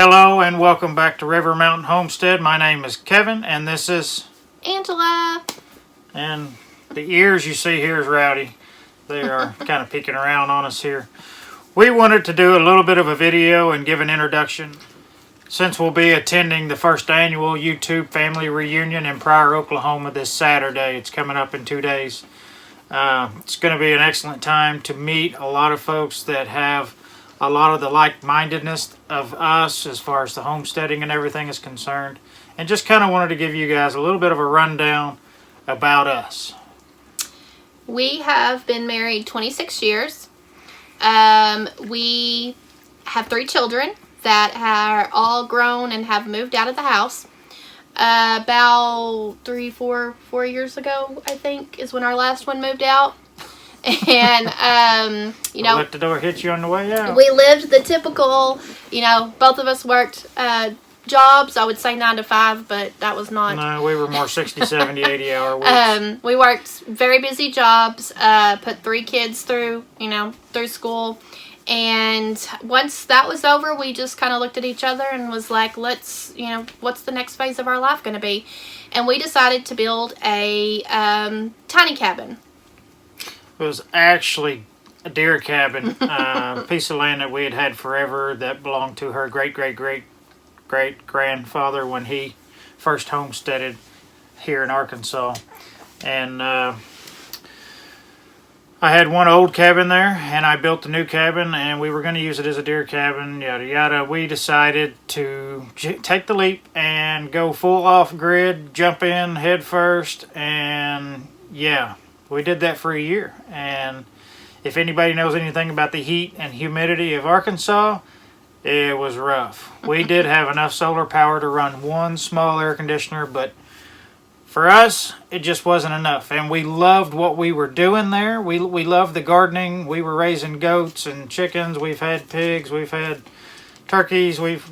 Hello and welcome back to River Mountain Homestead. My name is Kevin and this is Angela. And the ears you see here is Rowdy. They are kind of peeking around on us here. We wanted to do a little bit of a video and give an introduction since we'll be attending the first annual YouTube family reunion in Pryor, Oklahoma this Saturday. It's coming up in 2 days. It's going to be an excellent time to meet a lot of folks that have a lot of the like-mindedness of us as far as the homesteading and everything is concerned. And just kind of wanted to give you guys a little bit of a rundown about us. We have been married 26 years. We have 3 children that are all grown and have moved out of the house. About 4 years ago, I think, is when our last one moved out. And, Let the door hit you on the way out. We lived the typical, both of us worked jobs. I would say 9 to 5, but that was not. No, we were more 60, 70, 80 hour weeks. We worked very busy jobs, put 3 kids through school. And once that was over, we just kind of looked at each other and was like, what's the next phase of our life going to be? And we decided to build a tiny cabin. It was actually a deer cabin, a piece of land that we had had forever that belonged to her great-great-great-grandfather when he first homesteaded here in Arkansas. And I had one old cabin there, and I built a new cabin, and we were going to use it as a deer cabin, yada yada. We decided to take the leap and go full off-grid, jump in head first, and yeah. We did that for a year, and if anybody knows anything about the heat and humidity of Arkansas, it was rough. We did have enough solar power to run one small air conditioner, but for us, it just wasn't enough, and we loved what we were doing there. We loved the gardening. We were raising goats and chickens. We've had pigs. We've had turkeys. We've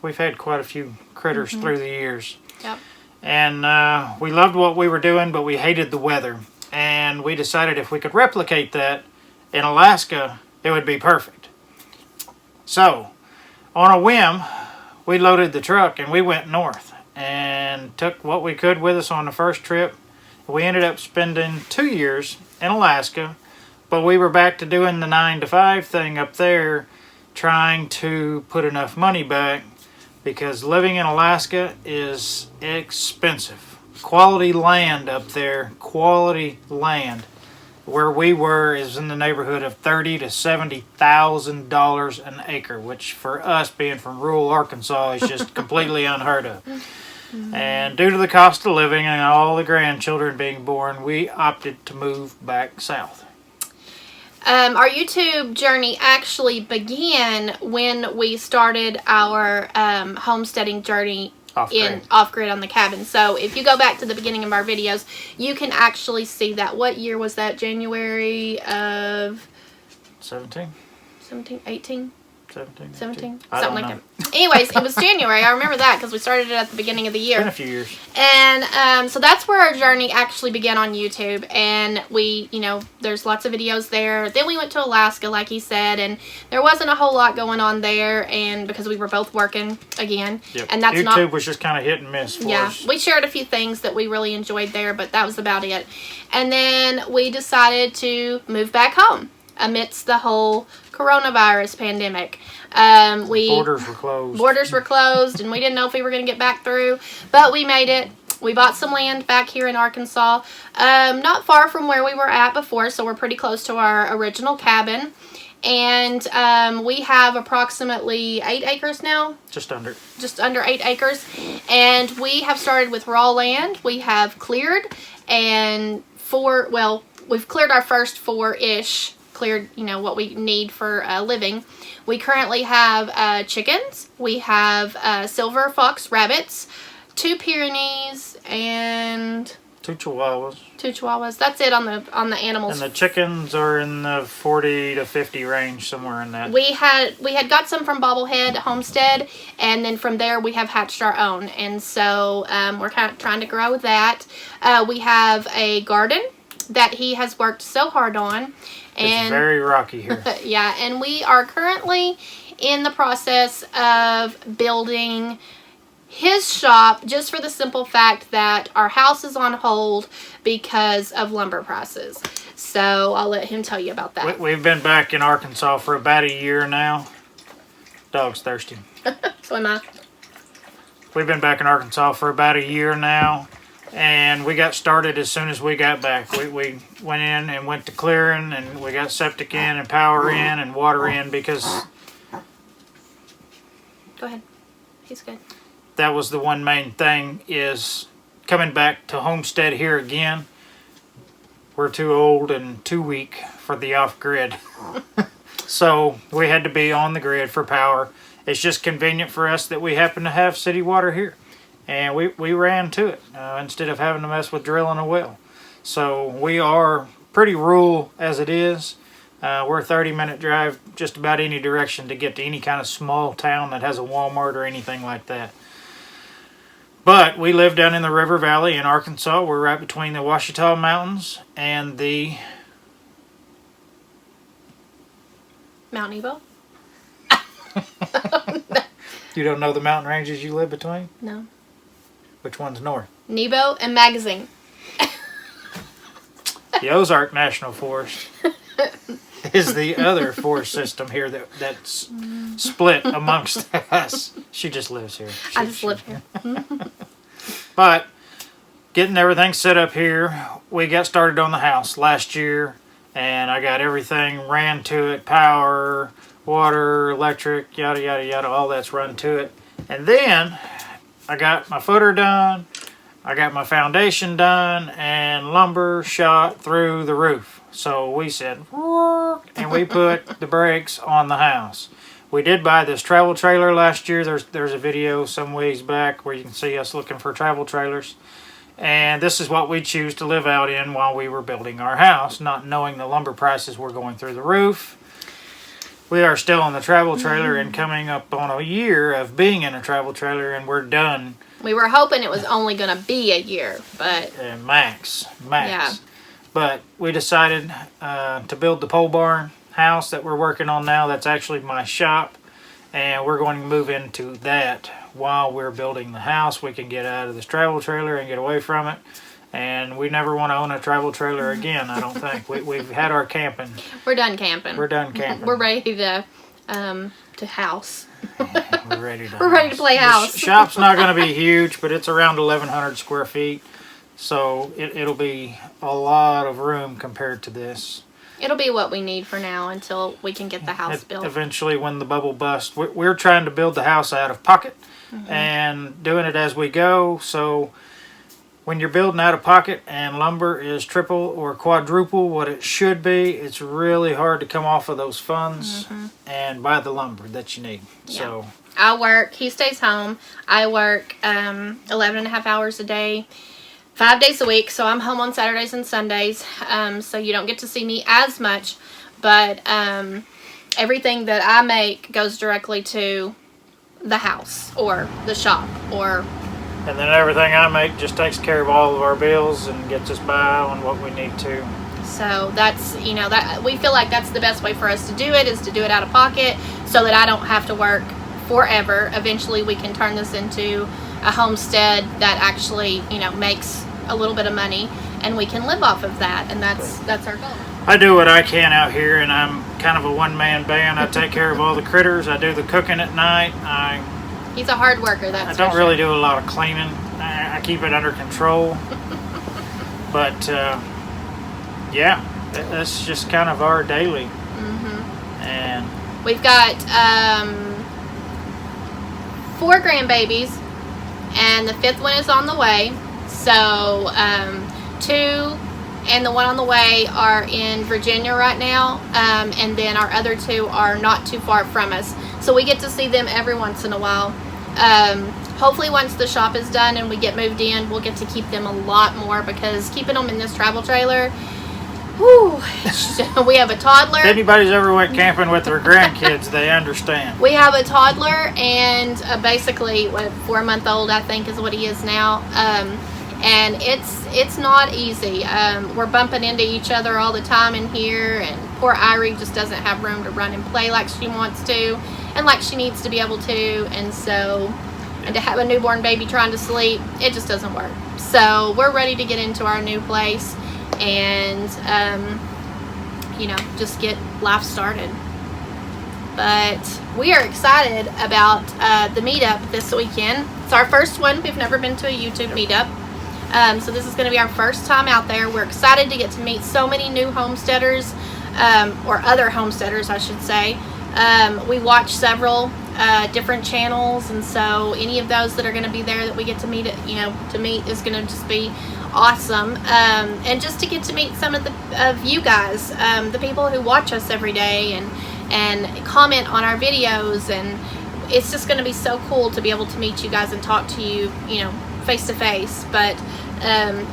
had quite a few critters through the years. Yep. And we loved what we were doing, but we hated the weather. And we decided if we could replicate that in Alaska, it would be perfect. So, on a whim, we loaded the truck and we went north and took what we could with us on the first trip. We ended up spending 2 years in Alaska, but we were back to doing the 9 to 5 thing up there, trying to put enough money back. Because living in Alaska is expensive. Quality land up there, quality land. Where we were is in the neighborhood of $30,000 to $70,000 an acre, which for us being from rural Arkansas is just completely unheard of. And due to the cost of living and all the grandchildren being born, we opted to move back south. Our YouTube journey actually began when we started our homesteading journey off-grid on the cabin. So if you go back to the beginning of our videos, you can actually see that. What year was that? January of 17? 17, 18? 17? 17? I Something don't like know. that. Anyways, it was January. I remember that because we started it at the beginning of the year. It's been a few years. And so that's where our journey actually began on YouTube. And we, there's lots of videos there. Then we went to Alaska, like he said, and there wasn't a whole lot going on there. And because we were both working again. Yep. And that's YouTube was just kind of hit and miss for us. We shared a few things that we really enjoyed there, but that was about it. And then we decided to move back home amidst the whole coronavirus pandemic. Borders were closed. Borders were closed, and we didn't know if we were going to get back through, but we made it. We bought some land back here in Arkansas, not far from where we were at before, so we're pretty close to our original cabin. And we have approximately 8 acres now. Just under 8 acres. And we have started with raw land. We have cleared, and we've cleared our first 4-ish. Cleared, what we need for living. We currently have chickens. We have silver fox rabbits, 2 Pyrenees, and 2 Chihuahuas. 2 Chihuahuas. That's it on the animals. And the chickens are in the 40 to 50 range, somewhere in that. We had got some from Bobblehead Homestead, and then from there we have hatched our own, and so we're kind of trying to grow that. We have a garden that he has worked so hard on. It's very rocky here. Yeah, and we are currently in the process of building his shop, just for the simple fact that our house is on hold because of lumber prices. So I'll let him tell you about that. We've been back in Arkansas for about a year now. Dog's thirsty. So am I. We've been back in Arkansas for about a year now, and we got started as soon as we got back. We went in and went to clearing, and we got septic in and power in and water in, because Go ahead. He's good. that was the one main thing, is coming back to Homestead here again. We're too old and too weak for the off-grid. So we had to be on the grid for power. It's just convenient for us that we happen to have city water here. And we ran to it instead of having to mess with drilling a well. So we are pretty rural as it is. We're a 30-minute drive just about any direction to get to any kind of small town that has a Walmart or anything like that. But we live down in the River Valley in Arkansas. We're right between the Ouachita Mountains and the Mount Nebo? You don't know the mountain ranges you live between? No. Which one's north? Nebo and Magazine. The Ozark National Forest is the other forest system here that's split amongst us. She just lives here. I just live here. But getting everything set up here, we got started on the house last year, and I got everything ran to it, power, water, electric, yada, yada, yada, all that's run to it. And then I got my footer done, I got my foundation done, and lumber shot through the roof. So we said, and we put the brakes on the house. We did buy this travel trailer last year. There's a video some ways back where you can see us looking for travel trailers. And this is what we choose to live out in while we were building our house, not knowing the lumber prices were going through the roof. We are still in the travel trailer and coming up on a year of being in a travel trailer, and we're done. We were hoping it was only going to be a year, but... Max. Yeah. But we decided to build the pole barn house that we're working on now. That's actually my shop, and we're going to move into that while we're building the house. We can get out of this travel trailer and get away from it. And we never want to own a travel trailer again, I don't think. We've had our camping. We're done camping. We're done camping. We're ready to house. We're ready to We're ready to play house. The shop's not going to be huge, but it's around 1,100 square feet. So it'll be a lot of room compared to this. It'll be what we need for now until we can get the house built. Eventually, when the bubble busts. We're trying to build the house out of pocket and doing it as we go. So when you're building out of pocket and lumber is triple or quadruple what it should be, it's really hard to come off of those funds and buy the lumber that you need. Yeah. So I work, he stays home. I work 11 and a half hours a day, 5 days a week. So I'm home on Saturdays and Sundays. So you don't get to see me as much, but everything that I make goes directly to the house or the shop or... And then everything I make just takes care of all of our bills and gets us by on what we need to. So that's, that we feel like that's the best way for us to do it, is to do it out of pocket so that I don't have to work forever. Eventually we can turn this into a homestead that actually, makes a little bit of money, and we can live off of that, and that's our goal. I do what I can out here, and I'm kind of a one-man band. I take care of all the critters. I do the cooking at night. He's a hard worker, I don't really do a lot of cleaning. I keep it under control. But, yeah, that's just kind of our daily. And we've got 4 grandbabies, and the 5th one is on the way. So 2 and the one on the way are in Virginia right now, and then our other 2 are not too far from us. So we get to see them every once in a while. Hopefully once the shop is done and we get moved in, we'll get to keep them a lot more, because keeping them in this travel trailer, whew, we have a toddler. If anybody's ever went camping with their grandkids, they understand. We have a toddler and basically what, 4-month-old, I think is what he is now. And it's not easy. We're bumping into each other all the time in here, and poor Irie just doesn't have room to run and play like she wants to and like she needs to be able to, and to have a newborn baby trying to sleep, it just doesn't work. So we're ready to get into our new place and just get life started. But we are excited about the meetup this weekend. It's our first one. We've never been to a YouTube meetup. So this is going to be our first time out there. We're excited to get to meet so many new homesteaders, or other homesteaders, I should say. We watch several different channels, and so any of those that are going to be there that we get to meet, to meet is going to just be awesome. And just to get to meet some of you guys, the people who watch us every day and comment on our videos, and it's just going to be so cool to be able to meet you guys and talk to you, face to face. But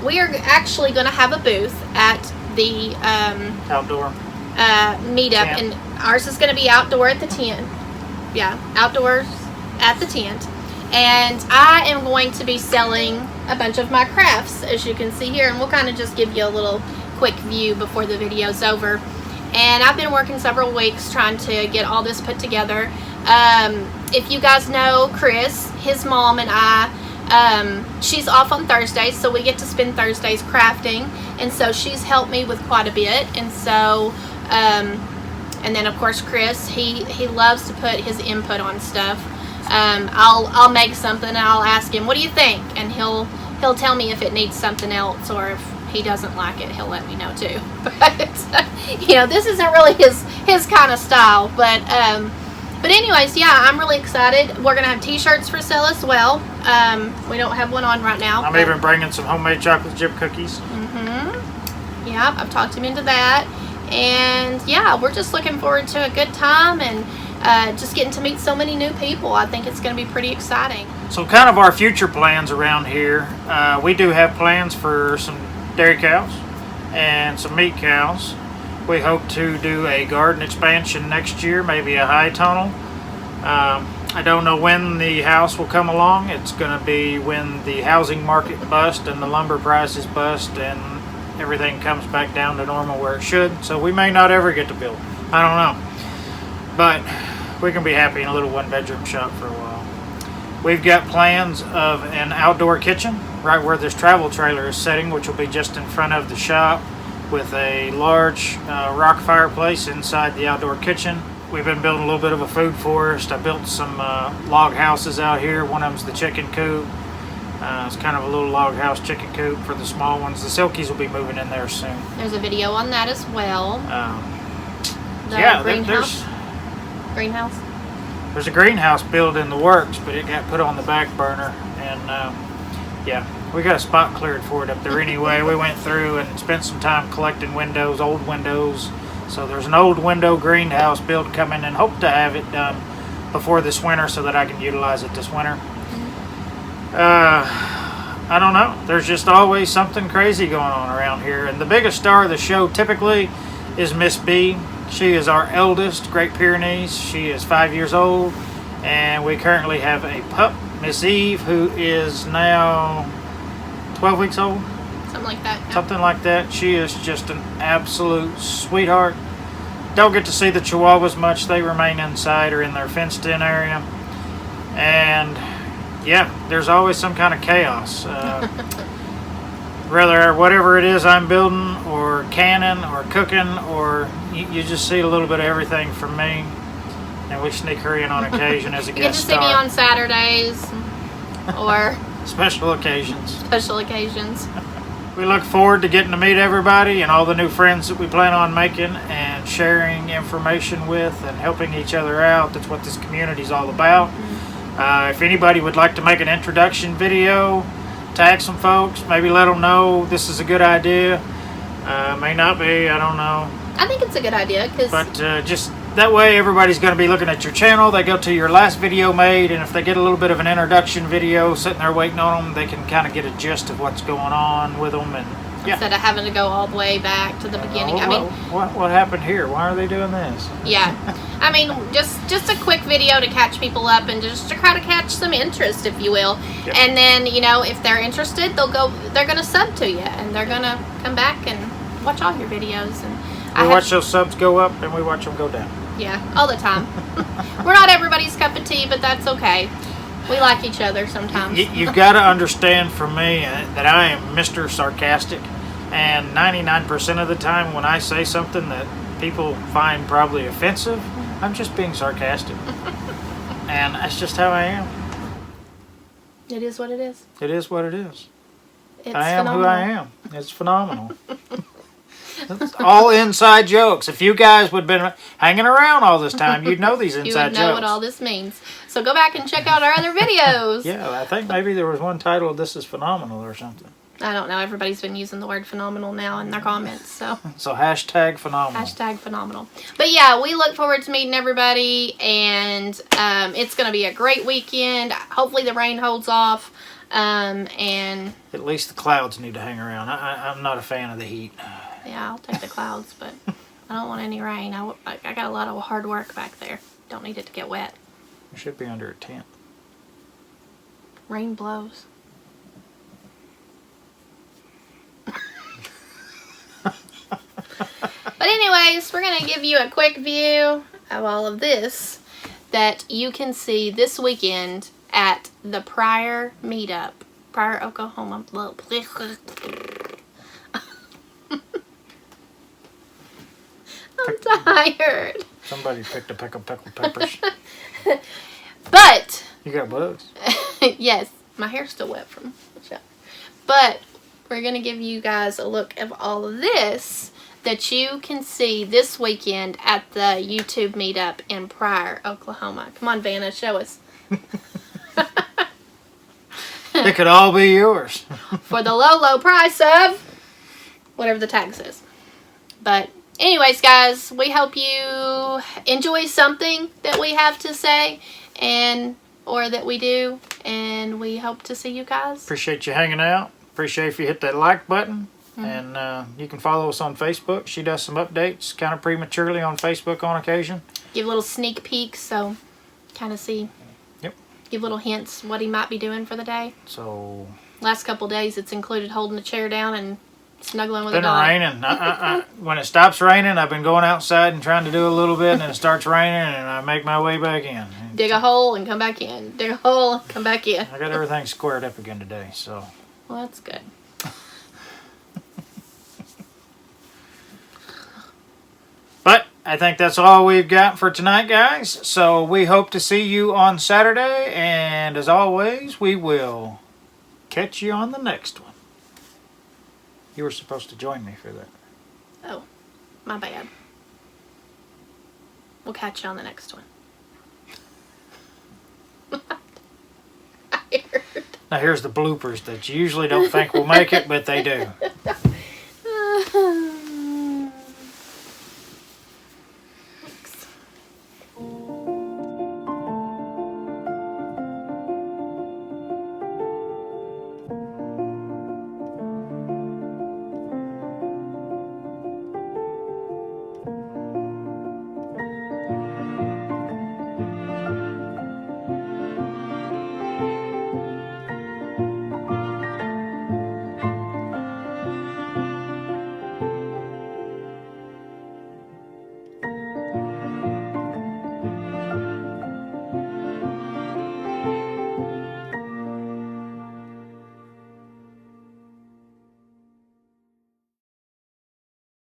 we are actually going to have a booth at the outdoor meetup, tent. and ours is going to be outdoor at the tent. Yeah, outdoors at the tent. And I am going to be selling a bunch of my crafts, as you can see here, and we'll kind of just give you a little quick view before the video's over. And I've been working several weeks trying to get all this put together. If you guys know Chris, his mom and I, she's off on Thursdays, so we get to spend Thursdays crafting, and so she's helped me with quite a bit. And so and then of course Chris, he loves to put his input on stuff. I'll make something and I'll ask him, what do you think? And he'll tell me if it needs something else, or if he doesn't like it, he'll let me know too. But this isn't really his kind of style. But anyways, yeah, I'm really excited. We're gonna have t-shirts for sale as well. We don't have one on right now. I'm even bringing some homemade chocolate chip cookies. Yeah, I've talked him into that. And yeah, we're just looking forward to a good time, and just getting to meet so many new people. I think it's going to be pretty exciting. So kind of our future plans around here, we do have plans for some dairy cows and some meat cows. We hope to do a garden expansion next year, maybe a high tunnel. I don't know when the house will come along. It's going to be when the housing market busts and the lumber prices bust and everything comes back down to normal where it should. So we may not ever get to build. I don't know. But we can be happy in a little one-bedroom shop for a while. We've got plans of an outdoor kitchen right where this travel trailer is sitting, which will be just in front of the shop, with a large rock fireplace inside the outdoor kitchen. We've been building a little bit of a food forest. I built some log houses out here. One of them's the chicken coop. It's kind of a little log house chicken coop for the small ones. The Silkies will be moving in there soon. There's a video on that as well. Greenhouse. There's a greenhouse built in the works, but it got put on the back burner. And yeah, we got a spot cleared for it up there anyway. We went through and spent some time collecting windows, old windows. So there's an old window greenhouse build coming, and hope to have it done before this winter so that I can utilize it this winter. I don't know. There's just always something crazy going on around here. And the biggest star of the show typically is Miss B. She is our eldest Great Pyrenees. She is 5 years old. And we currently have a pup, Miss Eve, who is now 12 weeks old. Something like that. Yeah. Something like that. She is just an absolute sweetheart. Don't get to see the Chihuahuas much. They remain inside or in their fenced-in area. And yeah, there's always some kind of chaos. Whether whatever it is I'm building or canning or cooking, or you just see a little bit of everything from me. And we sneak her in on occasion as a guest star. You get to see me on Saturdays or special occasions. Special occasions. We look forward to getting to meet everybody and all the new friends that we plan on making and sharing information with and helping each other out. That's what this community is all about. If anybody would like to make an introduction video, tag some folks, maybe let them know this is a good idea. May not be, I don't know. I think it's a good idea. But just that way everybody's going to be looking at your channel. They go to your last video made, and if they get a little bit of an introduction video sitting there waiting on them, they can kind of get a gist of what's going on with them. And yeah. Instead of having to go all the way back to the beginning. What happened here? Why are they doing this? Yeah. I mean, just a quick video to catch people up and just to try to catch some interest, if you will. Yep. And then, if they're interested, they're going to sub to you, and they're going to come back and watch all your videos. And We watch those subs go up and we watch them go down. Yeah, all the time. We're not everybody's cup of tea, but that's okay. We like each other sometimes. You've got to understand from me that I am Mr. Sarcastic. And 99% of the time when I say something that people find probably offensive, I'm just being sarcastic. And that's just how I am. It is what it is. It is what it is. It's I am phenomenal. who I am. It's phenomenal. It's all inside jokes. If you guys would have been hanging around all this time, you'd know these inside You would know jokes. what all this means. So go back and check out our other videos. Yeah, I think maybe there was one title, "This is Phenomenal" or something. I don't know. Everybody's been using the word phenomenal now in their comments. So hashtag phenomenal. hashtag phenomenal. But yeah, we look forward to meeting everybody. And it's going to be a great weekend. Hopefully the rain holds off. And At least the clouds need to hang around. I'm not a fan of the heat. yeah, I'll take the clouds. But I don't want any rain. I got a lot of hard work back there. Don't need it to get wet. You should be under a tent. Rain blows. But anyways, we're going to give you a quick view of all of this that you can see this weekend at the Pryor meetup. Pryor, Oklahoma. I'm tired. Somebody picked a peck of pickled peppers. But, You got bugs. yes, my hair's still wet from the shower. But we're going to give you guys a look of all of this that you can see this weekend at the YouTube meetup in Pryor, Oklahoma. Come on, Vanna, show us. It could all be yours. For the low, low price of whatever the tag says. But anyways, guys, we hope you enjoy something that we have to say or that we do. And we hope to see you guys. Appreciate you hanging out. Appreciate if you hit that like button. And you can follow us on Facebook. She does some updates kind of prematurely on Facebook on occasion. Give little sneak peeks so kind of see. Yep. Give little hints what he might be doing for the day. So Last couple days it's included holding a chair down and snuggling with it's a been dog. raining. When it stops raining, I've been going outside and trying to do a little bit, and then it starts raining, and I make my way back in. Dig a hole and come back in. Dig a hole and come back in. I got everything squared up again today, so. Well, that's good. But I think that's all we've got for tonight, guys. So we hope to see you on Saturday, and as always, we will catch you on the next one. You were supposed to join me for that. Oh, my bad. We'll catch you on the next one. Now here's the bloopers that you usually don't think will make it, but they do.